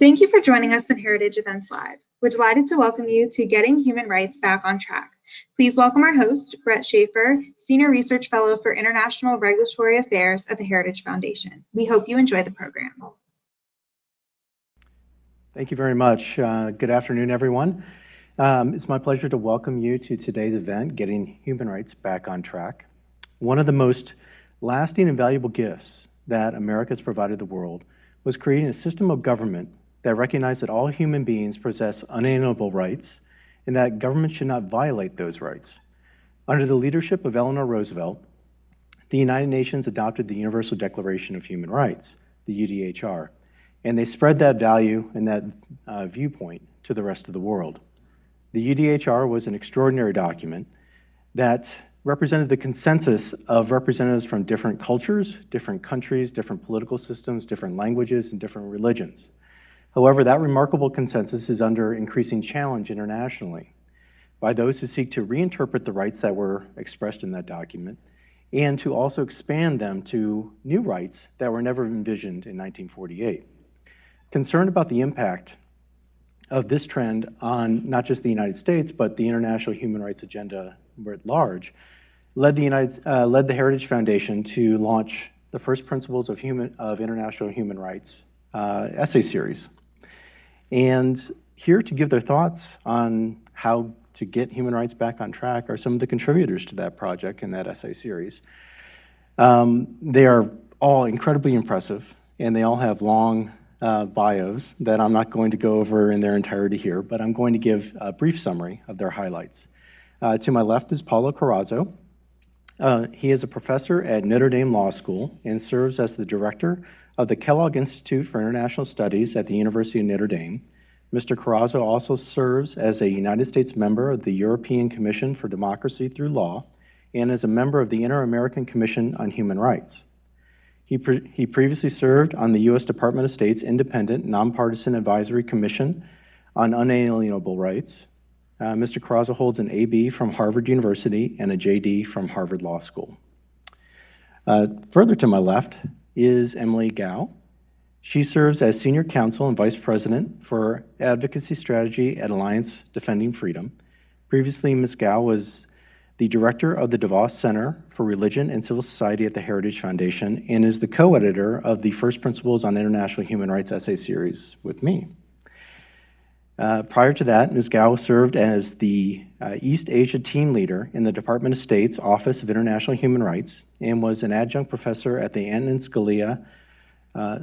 Thank you for joining us on Heritage Events Live. We're delighted to welcome you to Getting Human Rights Back on Track. Please welcome our host, Brett Schaefer, Senior Research Fellow for International Regulatory Affairs at the Heritage Foundation. We hope you enjoy the program. Thank you very much. Good afternoon, everyone. It's my pleasure to welcome you to today's event, Getting Human Rights Back on Track. One of the most lasting and valuable gifts that America has provided the world was creating a system of government that recognized that all human beings possess unalienable rights and that government should not violate those rights. Under the leadership of Eleanor Roosevelt, the United Nations adopted the Universal Declaration of Human Rights, the UDHR, and they spread that value and that viewpoint to the rest of the world. The UDHR was an extraordinary document that represented the consensus of representatives from different cultures, different countries, different political systems, different languages, and different religions. However, that remarkable consensus is under increasing challenge internationally by those who seek to reinterpret the rights that were expressed in that document and to also expand them to new rights that were never envisioned in 1948. Concerned about the impact of this trend on not just the United States, but the international human rights agenda writ large, led the Heritage Foundation to launch the First Principles of International Human Rights essay series. And here to give their thoughts on how to get human rights back on track are some of the contributors to that project and that essay series. They are all incredibly impressive, and they all have long bios that I'm not going to go over in their entirety here, but I'm going to give a brief summary of their highlights. To my left is Paulo Carrazzo. He is a professor at Notre Dame Law School and serves as the director of the Kellogg Institute for International Studies at the University of Notre Dame. Mr. Carrazzo also serves as a United States member of the European Commission for Democracy Through Law and as a member of the Inter-American Commission on Human Rights. He previously served on the U.S. Department of State's Independent Nonpartisan Advisory Commission on Unalienable Rights. Mr. Carrazzo holds an AB from Harvard University and a JD from Harvard Law School. Further to my left is Emily Gao. She serves as Senior Counsel and Vice President for Advocacy Strategy at Alliance Defending Freedom. Previously, Ms. Gao was the Director of the DeVos Center for Religion and Civil Society at the Heritage Foundation and is the co-editor of the First Principles on International Human Rights essay series with me. Prior to that, Ms. Gao served as the East Asia Team Leader in the Department of State's Office of International Human Rights and was an adjunct professor at the Antonin Scalia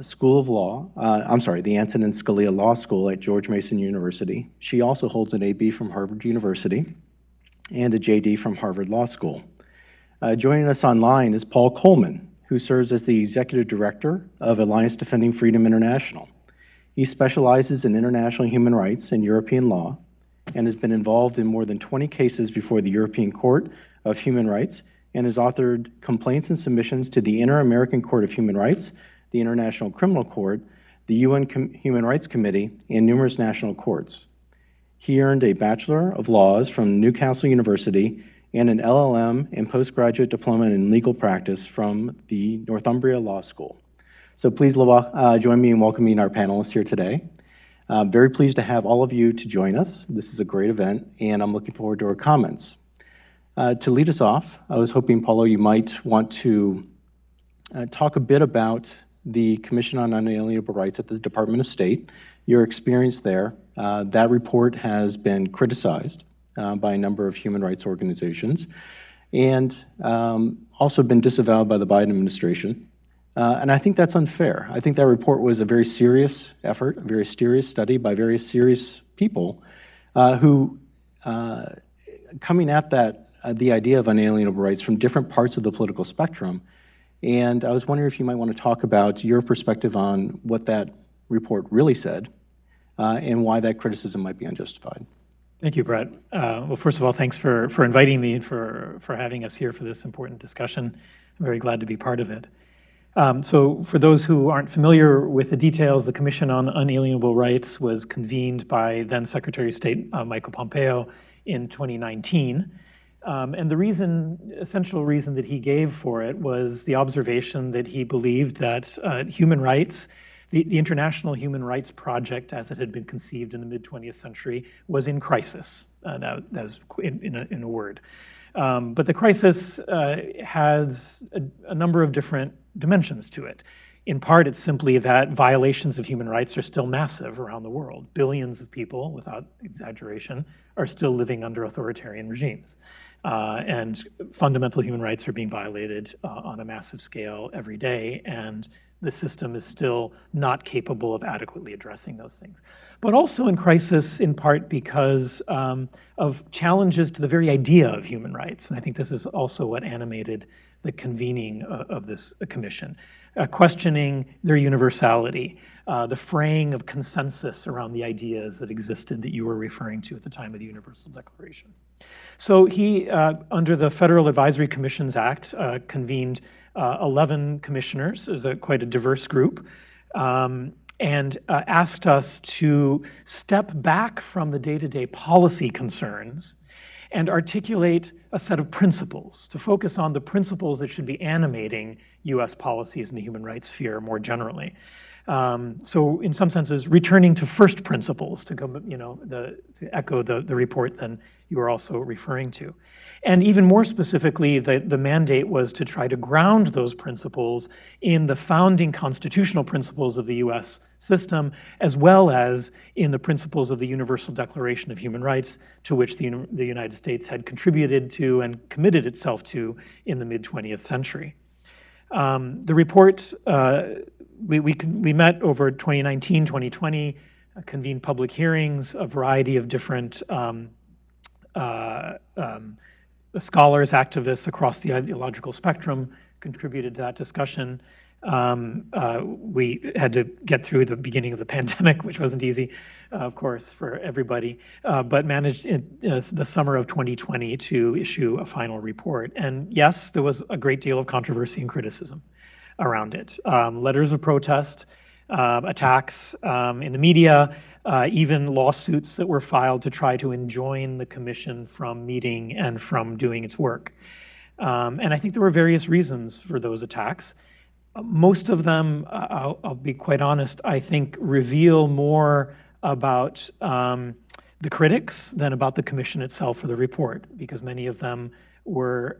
School of Law, the Antonin Scalia Law School at George Mason University. She also holds an AB from Harvard University and a JD from Harvard Law School. Joining us online is Paul Coleman, who serves as the Executive Director of Alliance Defending Freedom International. He specializes in international human rights and European law and has been involved in more than 20 cases before the European Court of Human Rights and has authored complaints and submissions to the Inter-American Court of Human Rights, the International Criminal Court, the UN Human Rights Committee, and numerous national courts. He earned a Bachelor of Laws from Newcastle University and an LLM and postgraduate diploma in legal practice from the Northumbria Law School. So please join me in welcoming our panelists here today. I'm very pleased to have all of you to join us. This is a great event, and I'm looking forward to our comments. To lead us off, I was hoping, Paulo, you might want to talk a bit about the Commission on Unalienable Rights at the Department of State, your experience there. That report has been criticized by a number of human rights organizations and also been disavowed by the Biden administration. And I think that's unfair. I think that report was a very serious effort, a very serious study by very serious people who, coming at the idea of unalienable rights from different parts of the political spectrum. And I was wondering if you might want to talk about your perspective on what that report really said and why that criticism might be unjustified. Thank you, Brett. Well, first of all, thanks for inviting me and for having us here for this important discussion. I'm very glad to be part of it. So for those who aren't familiar with the details, the Commission on Unalienable Rights was convened by then Secretary of State Michael Pompeo in 2019. And the essential reason that he gave for it was the observation that he believed that human rights the international human rights project, as it had been conceived in the mid-20th century, was in crisis. That was in a word. But the crisis has a number of different dimensions to it. In part, it's simply that violations of human rights are still massive around the world. Billions of people, without exaggeration, are still living under authoritarian regimes. And fundamental human rights are being violated on a massive scale every day, and the system is still not capable of adequately addressing those things. But also in crisis, in part because of challenges to the very idea of human rights. And I think this is also what animated the convening of this commission, questioning their universality, the fraying of consensus around the ideas that existed that you were referring to at the time of the Universal Declaration. So he, under the Federal Advisory Commissions Act, convened 11 commissioners, as quite a diverse group, and asked us to step back from the day-to-day policy concerns and articulate a set of principles, to focus on the principles that should be animating US policies in the human rights sphere more generally. So in some senses, returning to first principles, to go, to echo the report that you were also referring to. And even more specifically, the mandate was to try to ground those principles in the founding constitutional principles of the US system, as well as in the principles of the Universal Declaration of Human Rights, to which the United States had contributed to and committed itself to in the mid-20th century. The report, we met over 2019, 2020, convened public hearings, a variety of different scholars, activists across the ideological spectrum contributed to that discussion. We had to get through the beginning of the pandemic, which wasn't easy, of course, for everybody, but managed in the summer of 2020 to issue a final report. And yes, there was a great deal of controversy and criticism around it. Letters of protest, attacks in the media, even lawsuits that were filed to try to enjoin the commission from meeting and from doing its work. And I think there were various reasons for those attacks. Most of them, I'll be quite honest, I think reveal more about the critics than about the commission itself or the report, because many of them were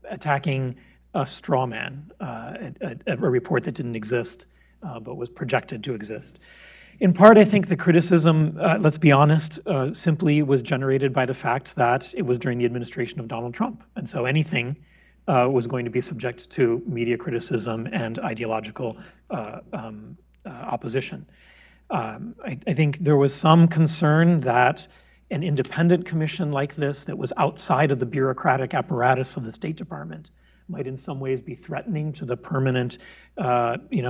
attacking a straw man, a report that didn't exist, but was projected to exist. In part, I think the criticism, let's be honest, simply was generated by the fact that it was during the administration of Donald Trump. And so anything was going to be subject to media criticism and ideological opposition. I think there was some concern that an independent commission like this that was outside of the bureaucratic apparatus of the State Department might in some ways be threatening to the permanent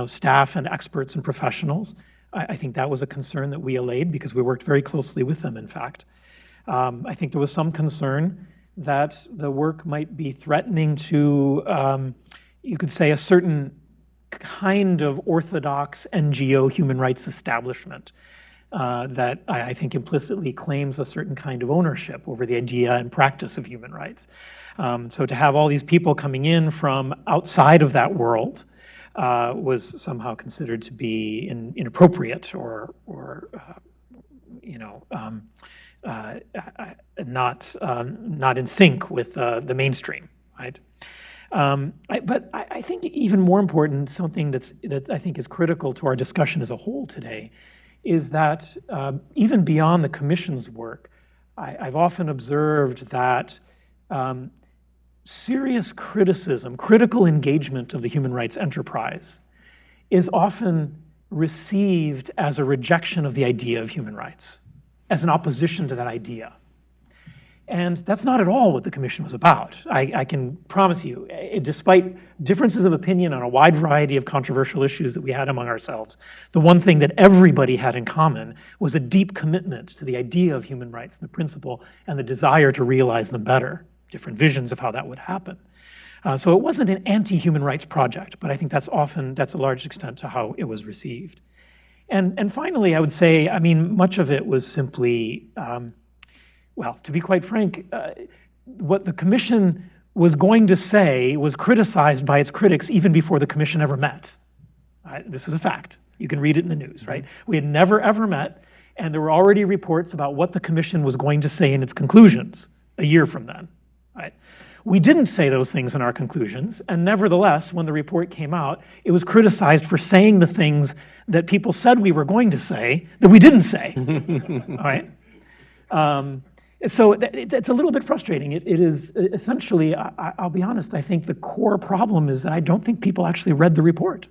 staff and experts and professionals. I think that was a concern that we allayed because we worked very closely with them, in fact. I think there was some concern that the work might be threatening to, you could say, a certain kind of orthodox NGO human rights establishment that I think implicitly claims a certain kind of ownership over the idea and practice of human rights. So to have all these people coming in from outside of that world was somehow considered to be inappropriate or not in sync with the mainstream, right? But I think even more important, something that I think is critical to our discussion as a whole today, is that even beyond the commission's work, I've often observed that serious criticism, critical engagement of the human rights enterprise is often received as a rejection of the idea of human rights, as an opposition to that idea. And that's not at all what the commission was about. I can promise you, despite differences of opinion on a wide variety of controversial issues that we had among ourselves, the one thing that everybody had in common was a deep commitment to the idea of human rights, the principle, and the desire to realize them better, different visions of how that would happen. So it wasn't an anti-human rights project, but I think that's a large extent to how it was received. And finally, I would say, much of it was simply, well, to be quite frank, what the commission was going to say was criticized by its critics even before the commission ever met. This is a fact. You can read it in the news, right? We had never, ever met, and there were already reports about what the commission was going to say in its conclusions a year from then, right? We didn't say those things in our conclusions, and nevertheless, when the report came out, it was criticized for saying the things that people said we were going to say that we didn't say, all right? So it's a little bit frustrating. It is essentially, I'll be honest, I think the core problem is that I don't think people actually read the report.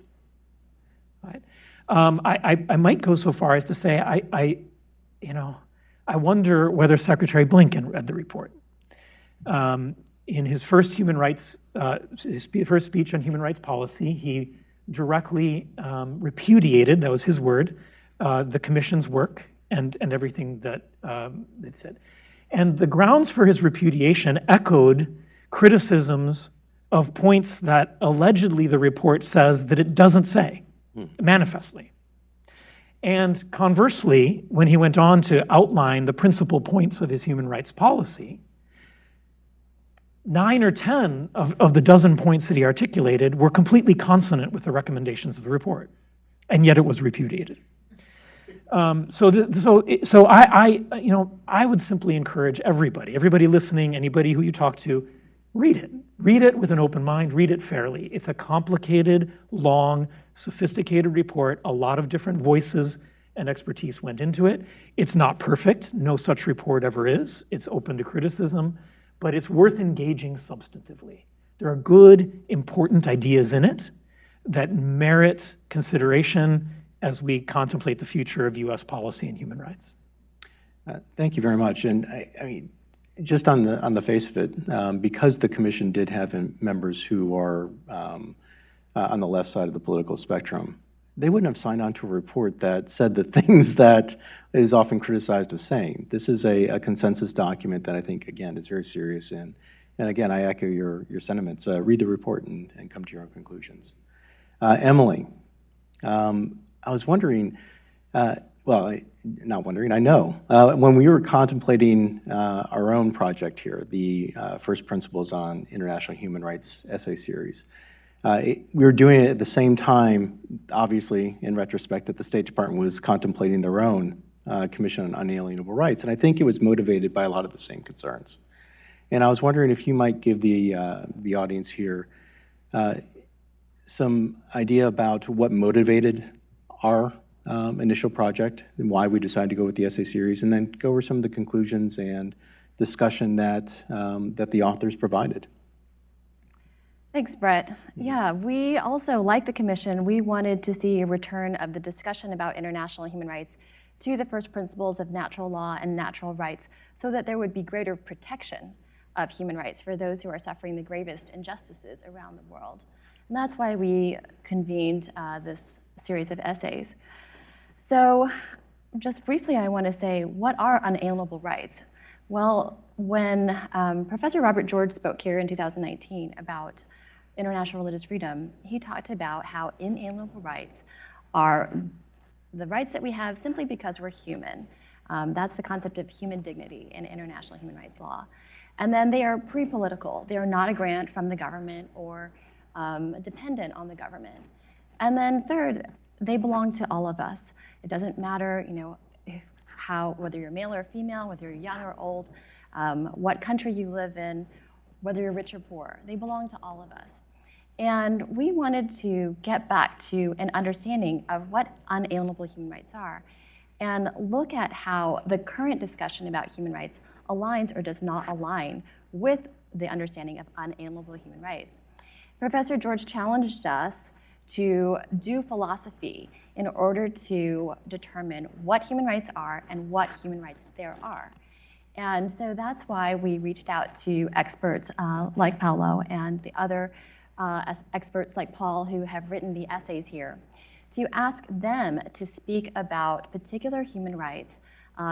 Right? I might go so far as to say I wonder whether Secretary Blinken read the report. In his first first speech on human rights policy, he directly repudiated, that was his word, the commission's work and everything that it said. And the grounds for his repudiation echoed criticisms of points that allegedly the report says that it doesn't say, manifestly. And conversely, when he went on to outline the principal points of his human rights policy, 9 or 10 of the dozen points that he articulated were completely consonant with the recommendations of the report, and yet it was repudiated. So I would simply encourage everybody listening, anybody who you talk to, read it. Read it with an open mind, read it fairly. It's a complicated, long, sophisticated report. A lot of different voices and expertise went into it. It's not perfect. No such report ever is. It's open to criticism, but it's worth engaging substantively. There are good, important ideas in it that merit consideration as we contemplate the future of U.S. policy and human rights. Thank you very much. And I mean, just on the face of it, because the commission did have members who are on the left side of the political spectrum, they wouldn't have signed on to a report that said the things that is often criticized of saying. This is a consensus document that I think, again, is very serious. And again, I echo your sentiments. Read the report and come to your own conclusions. Emily, I was wondering, not wondering, I know. When we were contemplating our own project here, the First Principles on International Human Rights essay series, we were doing it at the same time, obviously, in retrospect, that the State Department was contemplating their own Commission on Unalienable Rights. And I think it was motivated by a lot of the same concerns. And I was wondering if you might give the audience here some idea about what motivated our initial project and why we decided to go with the essay series, and then go over some of the conclusions and discussion that the authors provided. Thanks, Brett. Yeah, we also, like the Commission, we wanted to see a return of the discussion about international human rights to the first principles of natural law and natural rights, so that there would be greater protection of human rights for those who are suffering the gravest injustices around the world. And that's why we convened this series of essays. So just briefly, I want to say, what are unalienable rights? Well, when Professor Robert George spoke here in 2019 about international religious freedom, he talked about how inalienable rights are the rights that we have simply because we're human. That's the concept of human dignity in international human rights law. And then they are pre-political. They are not a grant from the government or dependent on the government. And then third, they belong to all of us. It doesn't matter, whether you're male or female, whether you're young or old, what country you live in, whether you're rich or poor. They belong to all of us. And we wanted to get back to an understanding of what unalienable human rights are, and look at how the current discussion about human rights aligns or does not align with the understanding of unalienable human rights. Professor George challenged us to do philosophy in order to determine what human rights are and what human rights there are. And so that's why we reached out to experts like Paolo and the other experts like Paul who have written the essays here, to ask them to speak about particular human rights.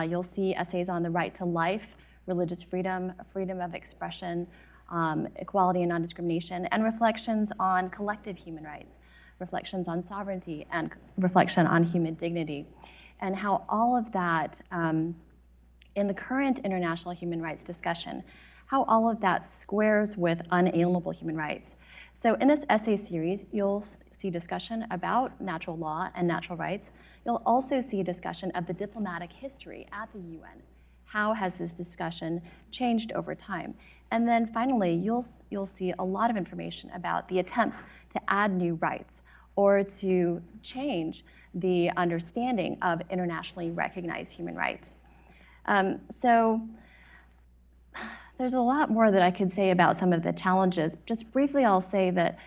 You'll see essays on the right to life, religious freedom, freedom of expression, equality and non-discrimination, and reflections on collective human rights, reflections on sovereignty, and reflection on human dignity, and how all of that, in the current international human rights discussion, how all of that squares with unalienable human rights. So in this essay series, you'll see discussion about natural law and natural rights. You'll also see a discussion of the diplomatic history at the UN. How has this discussion changed over time? And then finally, you'll see a lot of information about the attempts to add new rights or to change the understanding of internationally recognized human rights. So there's a lot more that I could say about some of the challenges. Just briefly, I'll say that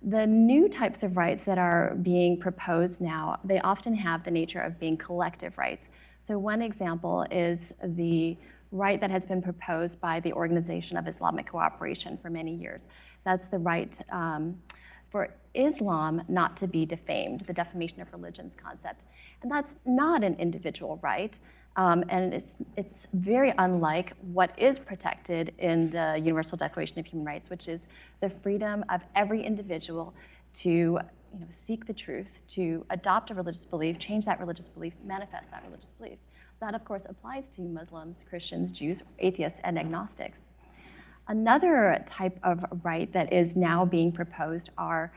the new types of rights that are being proposed now, they often have the nature of being collective rights. So one example is the right that has been proposed by the Organization of Islamic Cooperation for many years. That's the right for Islam not to be defamed, the defamation of religions concept. And that's not an individual right, and it's very unlike what is protected in the Universal Declaration of Human Rights, which is the freedom of every individual to seek the truth, to adopt a religious belief, change that religious belief, manifest that religious belief. That, of course, applies to Muslims, Christians, Jews, atheists, and agnostics. Another type of right that is now being proposed are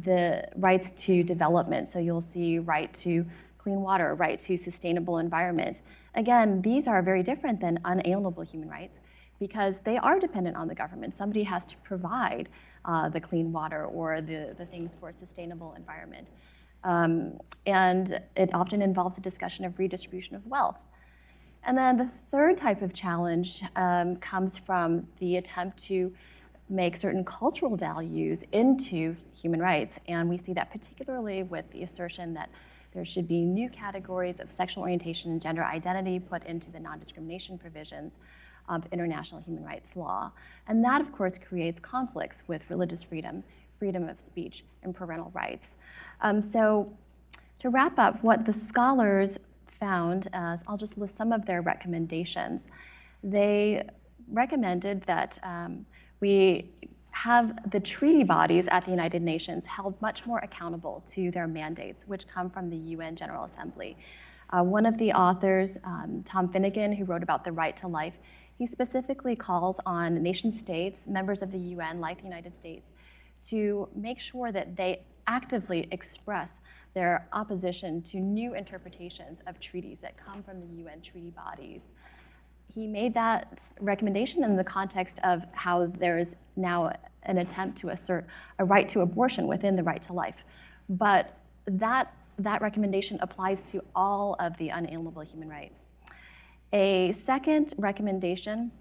the rights to development. So you'll see right to clean water, right to sustainable environment. Again, these are very different than unalienable human rights because they are dependent on the government. Somebody has to provide the clean water or the things for a sustainable environment. And it often involves a discussion of redistribution of wealth. And then the third type of challenge comes from the attempt to make certain cultural values into human rights. And we see that particularly with the assertion that there should be new categories of sexual orientation and gender identity put into the non-discrimination provisions of international human rights law. And that, of course, creates conflicts with religious freedom, freedom of speech, and parental rights. So to wrap up, what the scholars found, I'll just list some of their recommendations. They recommended that we have the treaty bodies at the United Nations held much more accountable to their mandates, which come from the UN General Assembly. One of the authors, Tom Finnegan, who wrote about the right to life, he specifically calls on nation states, members of the UN, like the United States, to make sure that they actively express their opposition to new interpretations of treaties that come from the UN treaty bodies. He made that recommendation in the context of how there is now an attempt to assert a right to abortion within the right to life. But that recommendation applies to all of the unalienable human rights. A second recommendation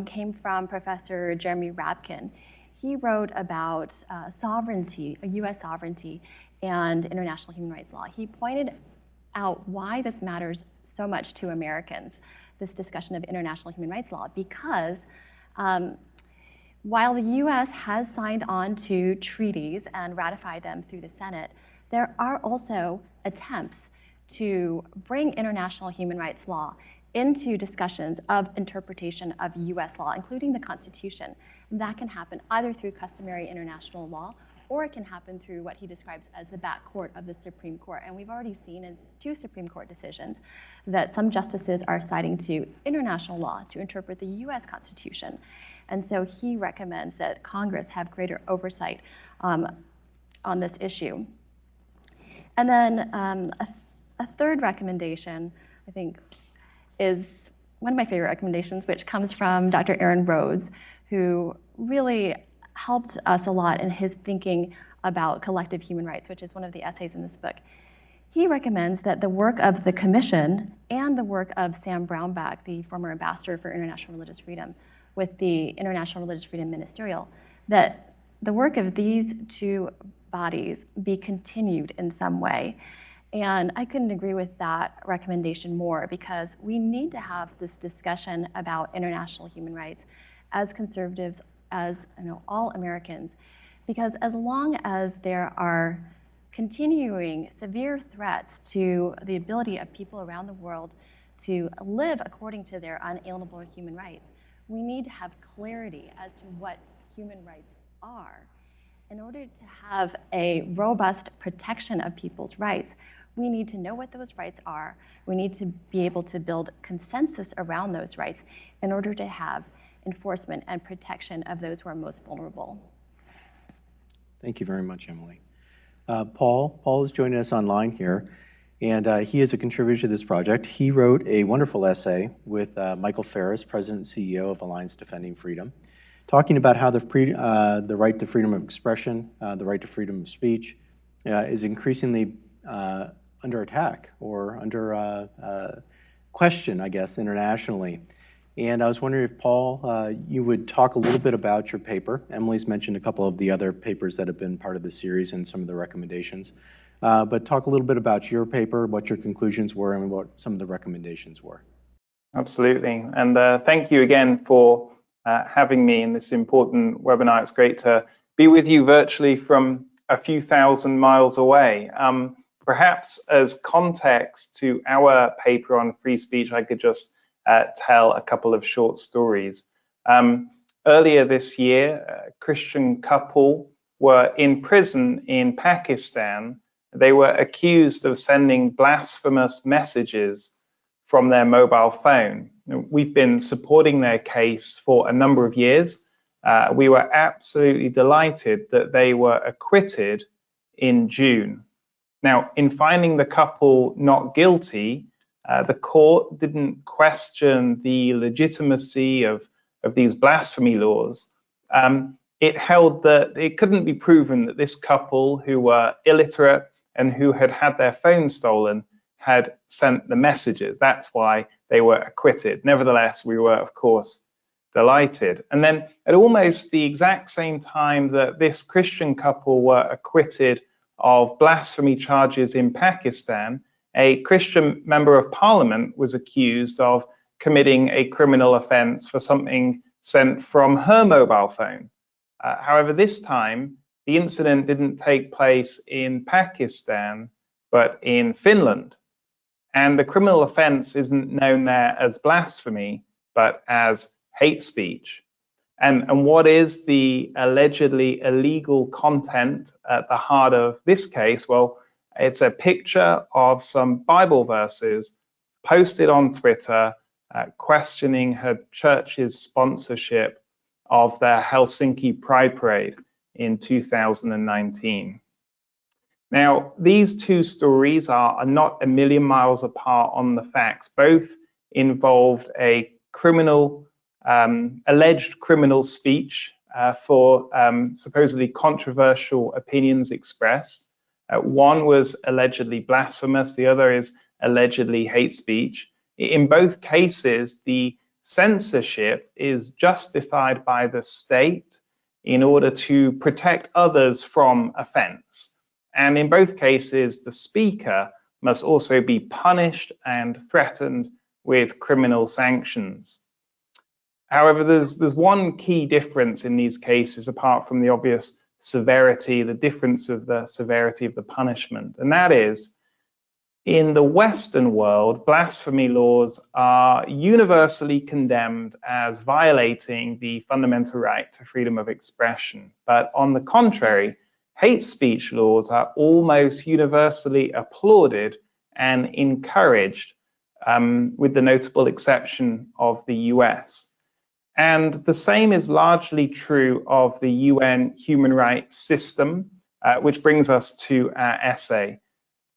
came from Professor Jeremy Rabkin. He wrote about sovereignty, US sovereignty, and international human rights law. He pointed out why this matters so much to Americans, this discussion of international human rights law, because while the US has signed on to treaties and ratified them through the Senate, there are also attempts to bring international human rights law into discussions of interpretation of US law, including the Constitution. And that can happen either through customary international law, or it can happen through what he describes as the back court of the Supreme Court. And we've already seen in 2 Supreme Court decisions that some justices are citing to international law to interpret the US Constitution. And so he recommends that Congress have greater oversight on this issue. And then a third recommendation, I think, is one of my favorite recommendations, which comes from Dr. Aaron Rhodes, who really helped us a lot in his thinking about collective human rights, which is one of the essays in this book. He recommends that the work of the Commission and the work of Sam Brownback, the former ambassador for international religious freedom with the International Religious Freedom Ministerial, that the work of these 2 bodies be continued in some way. And I couldn't agree with that recommendation more, because we need to have this discussion about international human rights as conservatives, as all Americans, because as long as there are continuing severe threats to the ability of people around the world to live according to their unalienable human rights, we need to have clarity as to what human rights are. In order to have a robust protection of people's rights, we need to know what those rights are. We need to be able to build consensus around those rights in order to have enforcement and protection of those who are most vulnerable. Thank you very much, Emily. Paul is joining us online here, and he is a contributor to this project. He wrote a wonderful essay with Michael Ferris, President and CEO of Alliance Defending Freedom, talking about how the right to freedom of expression, the right to freedom of speech, is increasingly under attack or under question, I guess, internationally. And I was wondering if, Paul, you would talk a little bit about your paper. Emily's mentioned a couple of the other papers that have been part of the series and some of the recommendations. But talk a little bit about your paper, what your conclusions were, and what some of the recommendations were. Absolutely. And thank you again for having me in this important webinar. It's great to be with you virtually from a few thousand miles away. Perhaps as context to our paper on free speech, I could just tell a couple of short stories. Earlier this year, a Christian couple were in prison in Pakistan. They were accused of sending blasphemous messages from their mobile phone. We've been supporting their case for a number of years. We were absolutely delighted that they were acquitted in June. Now, in finding the couple not guilty, the court didn't question the legitimacy of these blasphemy laws. It held that it couldn't be proven that this couple, who were illiterate and who had had their phone stolen, had sent the messages. That's why they were acquitted. Nevertheless, we were, of course, delighted. And then at almost the exact same time that this Christian couple were acquitted of blasphemy charges in Pakistan, a Christian member of parliament was accused of committing a criminal offense for something sent from her mobile phone. However, this time, the incident didn't take place in Pakistan, but in Finland. And the criminal offense isn't known there as blasphemy, but as hate speech. And what is the allegedly illegal content at the heart of this case? Well, it's a picture of some Bible verses posted on Twitter questioning her church's sponsorship of their Helsinki Pride Parade in 2019. Now, these two stories are not a million miles apart on the facts. Both involved a criminal, alleged criminal speech for supposedly controversial opinions expressed. One was allegedly blasphemous, the other is allegedly hate speech. In both cases, the censorship is justified by the state in order to protect others from offense. And in both cases, the speaker must also be punished and threatened with criminal sanctions. However, there's one key difference in these cases, apart from the obvious severity, the difference of the severity of the punishment. And that is, in the Western world, blasphemy laws are universally condemned as violating the fundamental right to freedom of expression. But on the contrary, hate speech laws are almost universally applauded and encouraged, with the notable exception of the US. And the same is largely true of the UN human rights system, which brings us to our essay.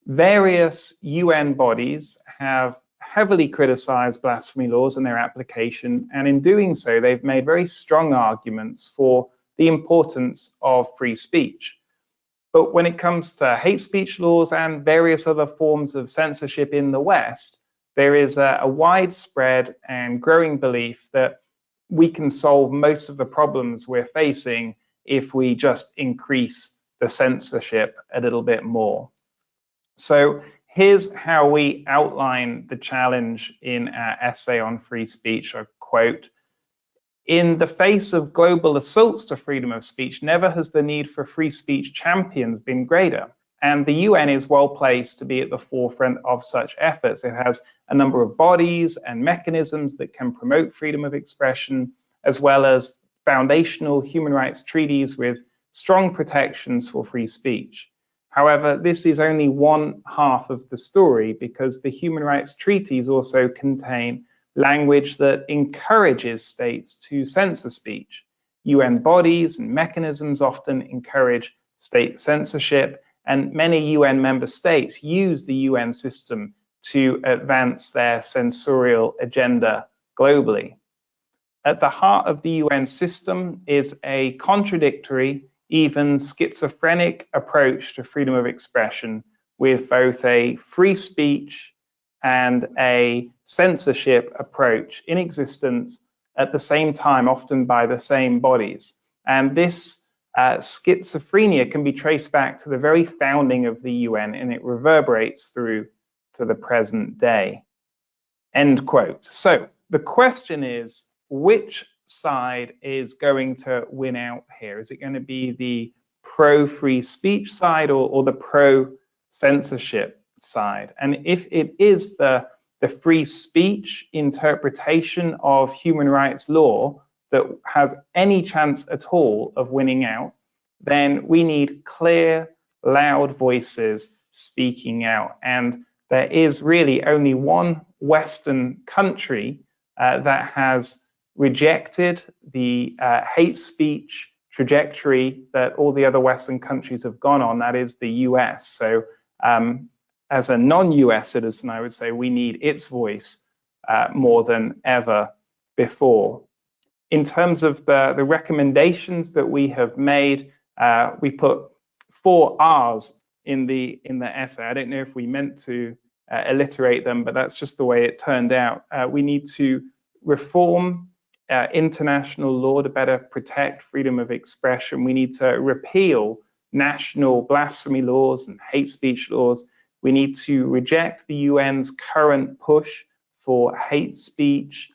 Various UN bodies have heavily criticized blasphemy laws and their application, and in doing so, they've made very strong arguments for the importance of free speech. But when it comes to hate speech laws and various other forms of censorship in the West, there is a widespread and growing belief that we can solve most of the problems we're facing if we just increase the censorship a little bit more. So here's how we outline the challenge in our essay on free speech. I quote, "In the face of global assaults to freedom of speech, never has the need for free speech champions been greater. And the UN is well placed to be at the forefront of such efforts. It has a number of bodies and mechanisms that can promote freedom of expression, as well as foundational human rights treaties with strong protections for free speech. However, this is only one half of the story, because the human rights treaties also contain language that encourages states to censor speech. UN bodies and mechanisms often encourage state censorship, and many UN member states use the UN system to advance their censorial agenda globally. At the heart of the UN system is a contradictory, even schizophrenic approach to freedom of expression, with both a free speech and a censorship approach in existence at the same time, often by the same bodies. And this schizophrenia can be traced back to the very founding of the UN, and it reverberates through to the present day. End quote. So the question is, which side is going to win out here? Is it going to be the pro-free speech side or the pro-censorship side? And if it is the free speech interpretation of human rights law that has any chance at all of winning out, then we need clear, loud voices speaking out. And there is really only one Western country that has rejected the hate speech trajectory that all the other Western countries have gone on, that is the US. So as a non-US citizen, I would say we need its voice more than ever before. In terms of the recommendations that we have made, we put 4 R's in the essay. I don't know if we meant to alliterate them, but that's just the way it turned out. We need to reform international law to better protect freedom of expression. We need to repeal national blasphemy laws and hate speech laws. We need to reject the UN's current push for hate speech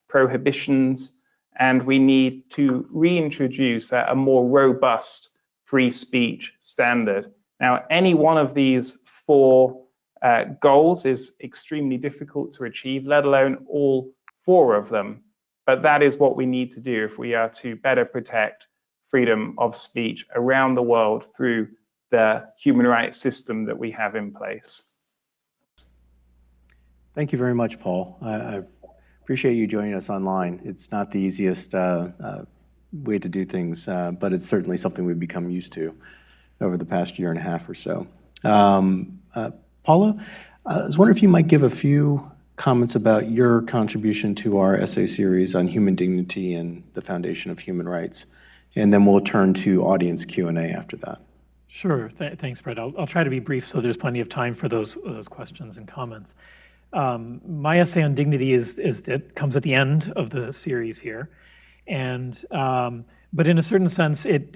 prohibitions, and we need to reintroduce a more robust free speech standard. Now, any one of these 4 goals is extremely difficult to achieve, let alone all 4 of them. But that is what we need to do if we are to better protect freedom of speech around the world through the human rights system that we have in place. Thank you very much, Paul. I appreciate you joining us online. It's not the easiest way to do things, but it's certainly something we've become used to over the past year and a half or so. Paula, I was wondering if you might give a few comments about your contribution to our essay series on human dignity and the foundation of human rights, and then we'll turn to audience Q&A after that. Sure. Thanks, Brett. I'll try to be brief so there's plenty of time for those questions and comments. My essay on dignity it comes at the end of the series here, and but in a certain sense, it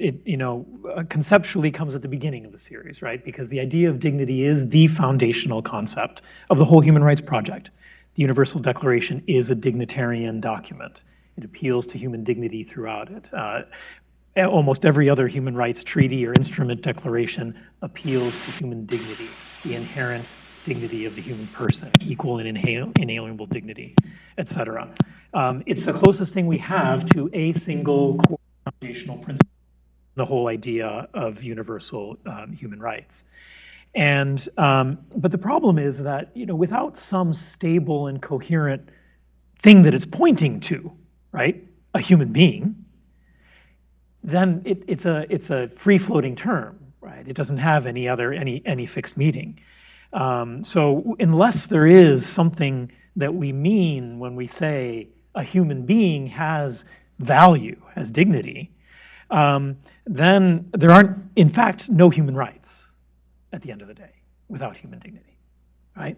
conceptually comes at the beginning of the series, right? Because the idea of dignity is the foundational concept of the whole human rights project. The Universal Declaration is a dignitarian document. It appeals to human dignity throughout it. Almost every other human rights treaty or instrument declaration appeals to human dignity, the inherent dignity of the human person, equal and inalienable dignity, etc. It's the closest thing we have to a single core foundational principle, the whole idea of universal human rights. And but the problem is that without some stable and coherent thing that it's pointing to, right, a human being, then it's a free-floating term, right? It doesn't have any fixed meaning. So unless there is something that we mean when we say a human being has value, has dignity, then there aren't, in fact, no human rights at the end of the day without human dignity, right?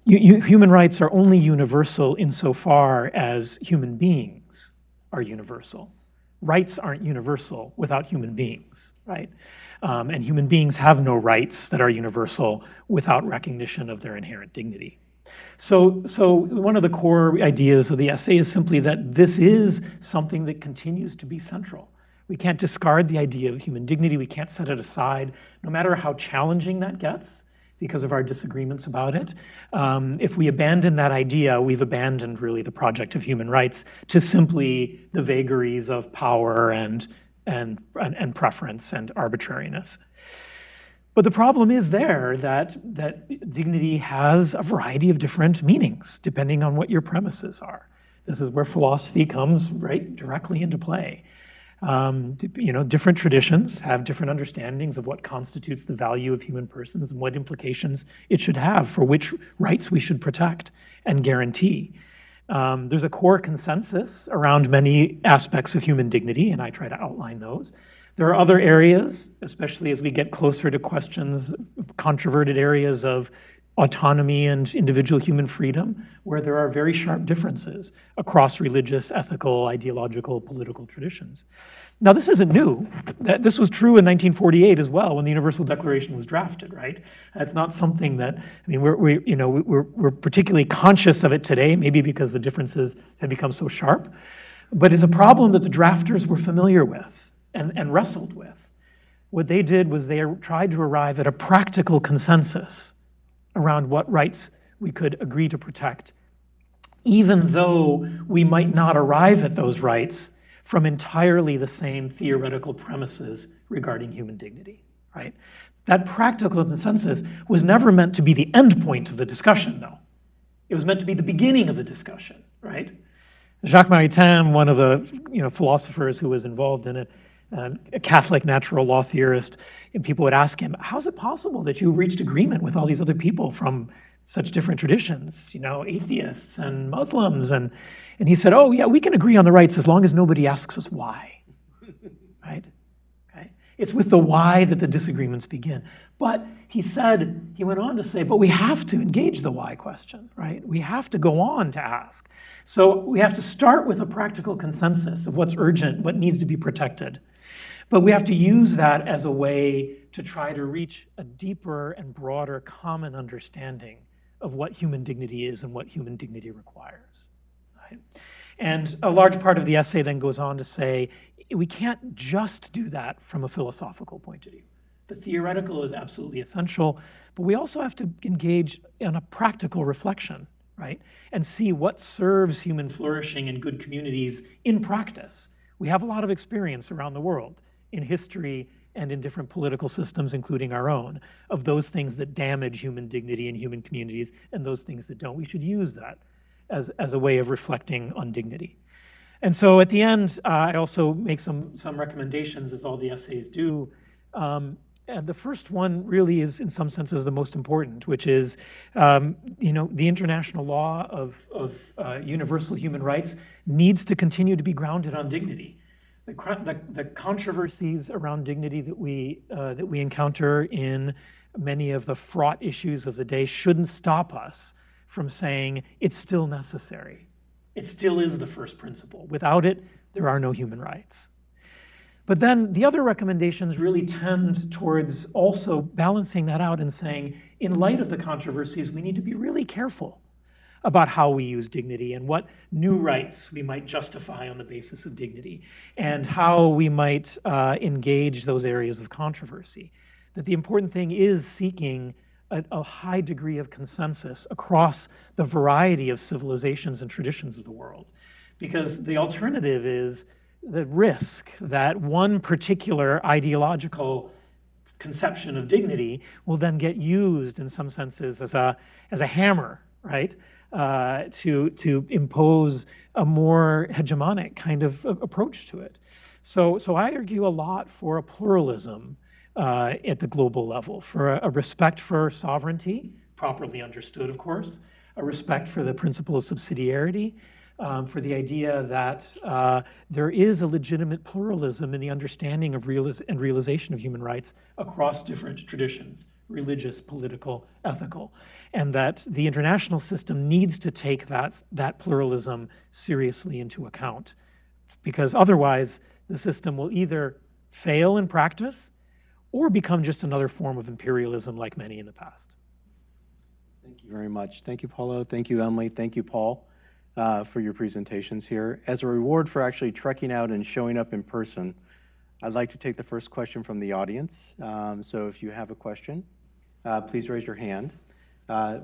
Human rights are only universal insofar as human beings are universal. Rights aren't universal without human beings, right? And human beings have no rights that are universal without recognition of their inherent dignity. So one of the core ideas of the essay is simply that this is something that continues to be central. We can't discard the idea of human dignity. We can't set it aside, no matter how challenging that gets, because of our disagreements about it. If we abandon that idea, we've abandoned really the project of human rights to simply the vagaries of power and preference and arbitrariness. But the problem is there that dignity has a variety of different meanings depending on what your premises are. This is where philosophy comes right directly into play. Different traditions have different understandings of what constitutes the value of human persons and what implications it should have for which rights we should protect and guarantee. There's a core consensus around many aspects of human dignity, and I try to outline those. There are other areas, especially as we get closer to questions, controverted areas of autonomy and individual human freedom, where there are very sharp differences across religious, ethical, ideological, political traditions. Now, this isn't new. This was true in 1948 as well, when the Universal Declaration was drafted, right? That's not something that, I mean, we're particularly conscious of it today, maybe because the differences have become so sharp, but it's a problem that the drafters were familiar with and wrestled with. What they did was they tried to arrive at a practical consensus around what rights we could agree to protect, even though we might not arrive at those rights from entirely the same theoretical premises regarding human dignity, right? That practical consensus was never meant to be the end point of the discussion, though. It was meant to be the beginning of the discussion, right? Jacques Maritain, one of the philosophers who was involved in it, a Catholic natural law theorist, and people would ask him, how is it possible that you reached agreement with all these other people from such different traditions, atheists and Muslims? And he said, oh, yeah, we can agree on the rights as long as nobody asks us why, right? Okay. It's with the why that the disagreements begin. But he went on to say, but we have to engage the why question, right? We have to go on to ask. So we have to start with a practical consensus of what's urgent, what needs to be protected. But we have to use that as a way to try to reach a deeper and broader common understanding of what human dignity is and what human dignity requires. Right? And a large part of the essay then goes on to say, we can't just do that from a philosophical point of view. The theoretical is absolutely essential, but we also have to engage in a practical reflection, right? And see what serves human flourishing and good communities in practice. We have a lot of experience around the world in history and in different political systems, including our own, of those things that damage human dignity in human communities and those things that don't. We should use that as a way of reflecting on dignity. And so at the end, I also make some recommendations, as all the essays do. And the first one really is, in some senses, the most important, which is, the international law of universal human rights needs to continue to be grounded on dignity. The controversies around dignity that we encounter in many of the fraught issues of the day shouldn't stop us from saying it's still necessary. It still is the first principle. Without it, there are no human rights. But then the other recommendations really tend towards also balancing that out and saying, in light of the controversies, we need to be really careful about how we use dignity and what new rights we might justify on the basis of dignity, and how we might engage those areas of controversy. That the important thing is seeking a high degree of consensus across the variety of civilizations and traditions of the world. Because the alternative is the risk that one particular ideological conception of dignity will then get used in some senses as a hammer, right? To impose a more hegemonic kind of approach to it. So I argue a lot for a pluralism at the global level, for a respect for sovereignty, properly understood, of course, a respect for the principle of subsidiarity, for the idea that there is a legitimate pluralism in the understanding of realization of human rights across different traditions, religious, political, ethical, and that the international system needs to take that pluralism seriously into account, because otherwise the system will either fail in practice or become just another form of imperialism like many in the past. Thank you very much. Thank you, Paulo. Thank you, Emily. Thank you, Paul, for your presentations here. As a reward for actually trekking out and showing up in person, I'd like to take the first question from the audience. So if you have a question, please raise your hand.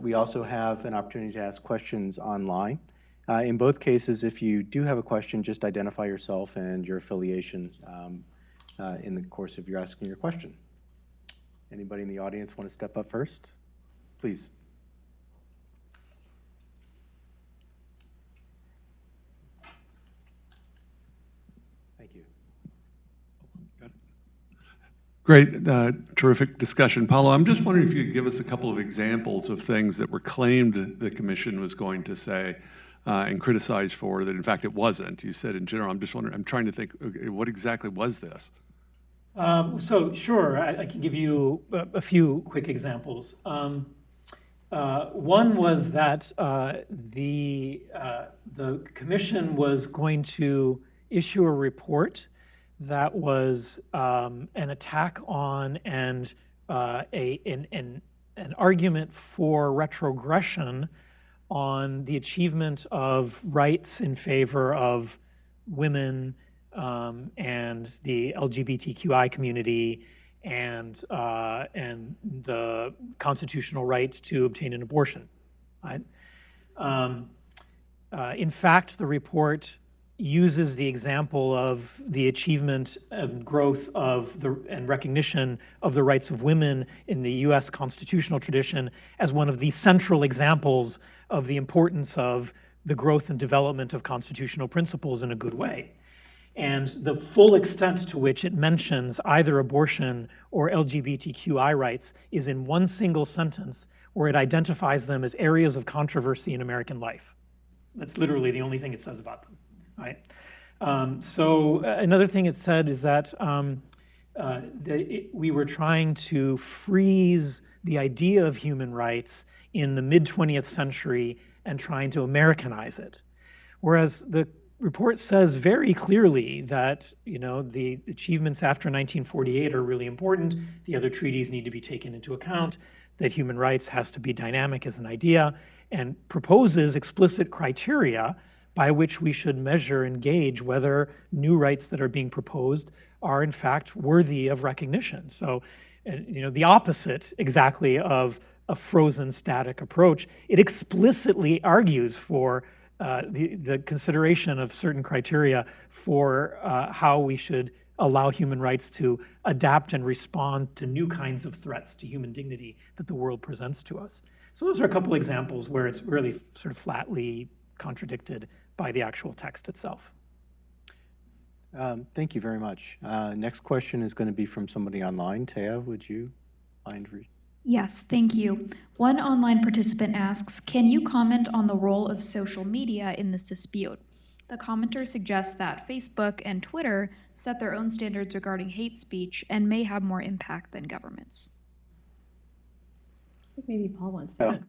We also have an opportunity to ask questions online. In both cases, if you do have a question, just identify yourself and your affiliation in the course of your asking your question. Anybody in the audience want to step up first? Please. Thank you. Great, terrific discussion. Paulo, I'm just wondering if you could give us a couple of examples of things that were claimed the commission was going to say and criticized for that in fact it wasn't. You said in general, I'm just wondering, I'm trying to think, okay, what exactly was this? So sure, I can give you a few quick examples. One was that the commission was going to issue a report that was an attack on and an argument for retrogression on the achievement of rights in favor of women and the LGBTQI community and the constitutional right to obtain an abortion. Right? In fact, the report uses the example of the achievement and growth of and recognition of the rights of women in the US constitutional tradition as one of the central examples of the importance of the growth and development of constitutional principles in a good way. And the full extent to which it mentions either abortion or LGBTQI rights is in one single sentence where it identifies them as areas of controversy in American life. That's literally the only thing it says about them. Right? So another thing it said is that we were trying to freeze the idea of human rights in the mid-20th century and trying to Americanize it. Whereas the report says very clearly that the achievements after 1948 are really important. The other treaties need to be taken into account, that human rights has to be dynamic as an idea, and proposes explicit criteria by which we should measure and gauge whether new rights that are being proposed are in fact worthy of recognition. So, the opposite exactly of a frozen static approach. It explicitly argues for the consideration of certain criteria for how we should allow human rights to adapt and respond to new kinds of threats to human dignity that the world presents to us. So those are a couple examples where it's really sort of flatly contradicted by the actual text itself. Thank you very much. Next question is going to be from somebody online. Taya, would you mind reading? Yes, thank you. One online participant asks, can you comment on the role of social media in this dispute? The commenter suggests that Facebook and Twitter set their own standards regarding hate speech and may have more impact than governments. I think maybe Paul wants to.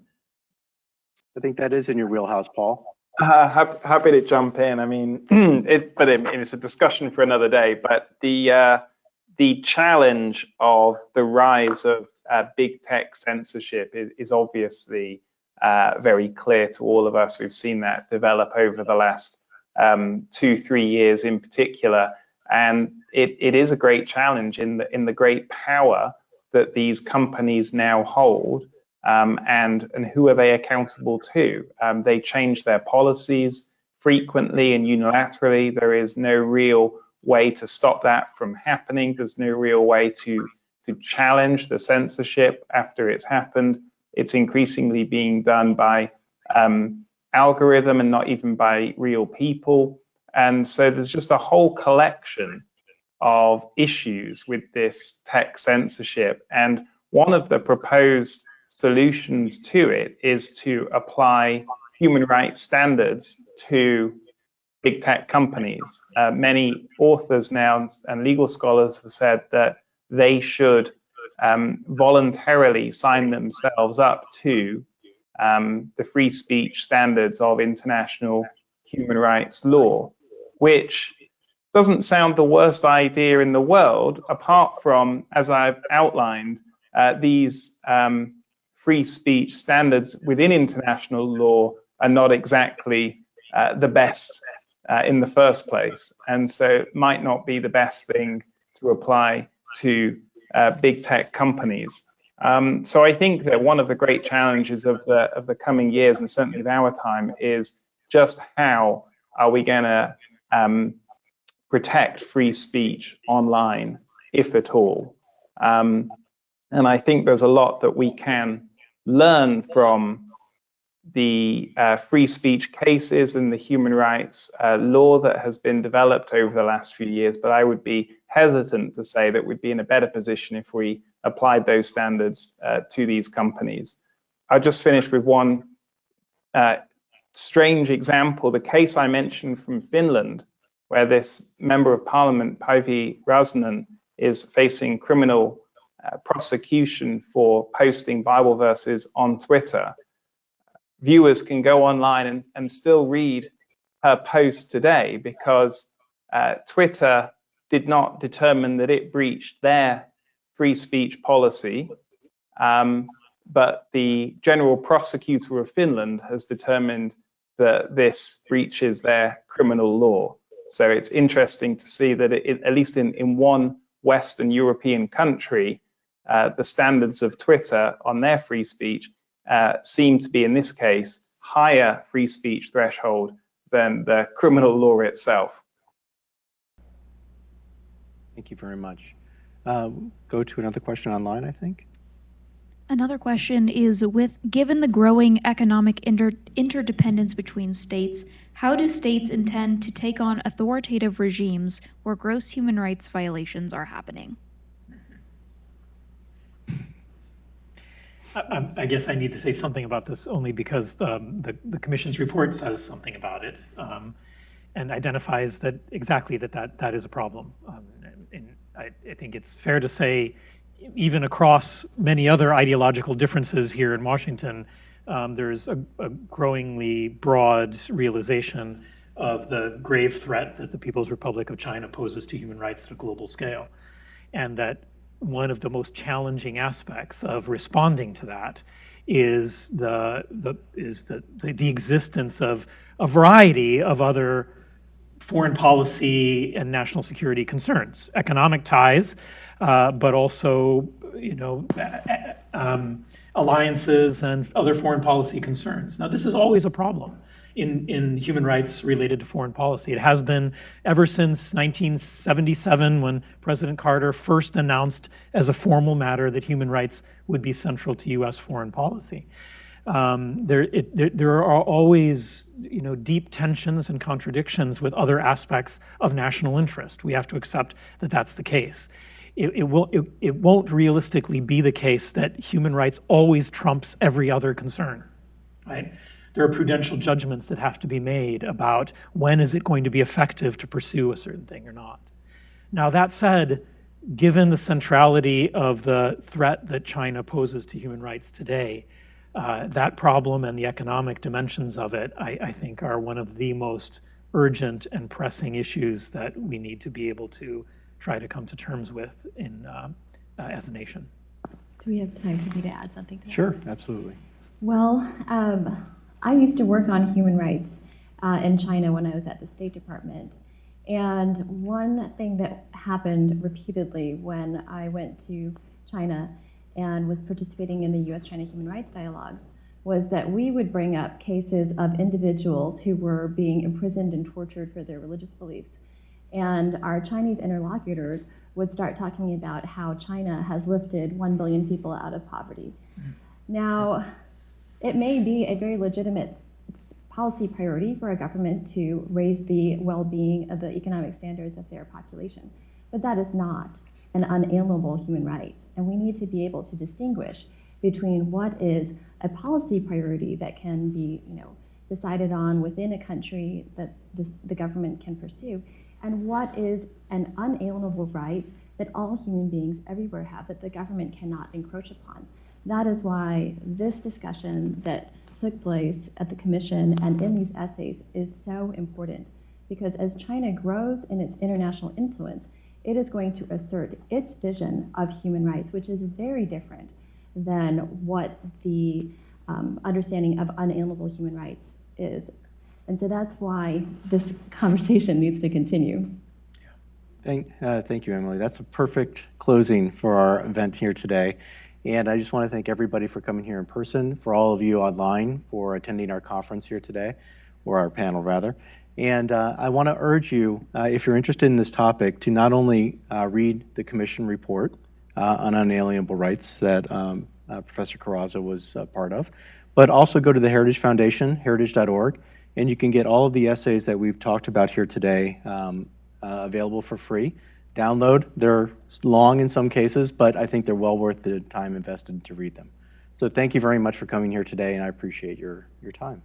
I think that is in your wheelhouse, Paul. Happy to jump in. I mean, it's a discussion for another day. But the challenge of the rise of big tech censorship is obviously very clear to all of us. We've seen that develop over the last 2-3 years in particular, and it is a great challenge in the great power that these companies now hold. And who are they accountable to? They change their policies frequently and unilaterally. There is no real way to stop that from happening. There's no real way to challenge the censorship after it's happened. It's increasingly being done by algorithm and not even by real people. And so there's just a whole collection of issues with this tech censorship. And one of the proposed solutions to it is to apply human rights standards to big tech companies. Many authors now and legal scholars have said that they should voluntarily sign themselves up to the free speech standards of international human rights law, which doesn't sound the worst idea in the world, apart from, as I've outlined, these free speech standards within international law are not exactly the best in the first place, and so might not be the best thing to apply to big tech companies. So I think that one of the great challenges of the coming years, and certainly of our time, is just how are we going to protect free speech online, if at all. And I think there's a lot that we can learn from the free speech cases and the human rights law that has been developed over the last few years, but I would be hesitant to say that we'd be in a better position if we applied those standards to these companies. I'll just finish with one strange example. The case I mentioned from Finland, where this member of parliament, Päivi Räsänen, is facing criminal prosecution for posting Bible verses on Twitter. Viewers can go online and still read her post today because Twitter did not determine that it breached their free speech policy, but the general prosecutor of Finland has determined that this breaches their criminal law. So it's interesting to see that at least in one Western European country, the standards of Twitter on their free speech seem to be, in this case, higher free speech threshold than the criminal law itself. Thank you very much. Go to another question online, I think. Another question is, given the growing economic interdependence between states, how do states intend to take on authoritative regimes where gross human rights violations are happening? I guess I need to say something about this only because the Commission's report says something about it and identifies that exactly that is a problem. And I think it's fair to say, even across many other ideological differences here in Washington, there's a growingly broad realization of the grave threat that the People's Republic of China poses to human rights at a global scale, and that one of the most challenging aspects of responding to that is the existence of a variety of other foreign policy and national security concerns, economic ties, but also, alliances and other foreign policy concerns. Now, this is always a problem in human rights related to foreign policy. It has been ever since 1977, when President Carter first announced as a formal matter that human rights would be central to U.S. foreign policy. There are always, deep tensions and contradictions with other aspects of national interest. We have to accept that that's the case. It won't realistically be the case that human rights always trumps every other concern, right? There are prudential judgments that have to be made about when is it going to be effective to pursue a certain thing or not. Now, that said, given the centrality of the threat that China poses to human rights today, that problem and the economic dimensions of it, I think, are one of the most urgent and pressing issues that we need to be able to try to come to terms with as a nation. Do we have time for me to add something to that? Sure, absolutely. Well, I used to work on human rights in China when I was at the State Department. And one thing that happened repeatedly when I went to China and was participating in the U.S.-China human rights dialogue was that we would bring up cases of individuals who were being imprisoned and tortured for their religious beliefs. And our Chinese interlocutors would start talking about how China has lifted 1 billion people out of poverty. Now, it may be a very legitimate policy priority for a government to raise the well-being of the economic standards of their population, but that is not an unalienable human right. And we need to be able to distinguish between what is a policy priority that can be, decided on within a country that the government can pursue, and what is an unalienable right that all human beings everywhere have that the government cannot encroach upon. That is why this discussion that took place at the Commission and in these essays is so important, because as China grows in its international influence, it is going to assert its vision of human rights, which is very different than what the understanding of unalienable human rights is. And so that's why this conversation needs to continue. Thank you, Emily. That's a perfect closing for our event here today. And I just want to thank everybody for coming here in person, for all of you online for attending our conference here today, or our panel rather. And I want to urge you, if you're interested in this topic, to not only read the Commission report on unalienable rights that Professor Carrazza was part of, but also go to the Heritage Foundation, heritage.org, and you can get all of the essays that we've talked about here today available for free. download. They're long in some cases, but I think they're well worth the time invested to read them. So thank you very much for coming here today, and I appreciate your time.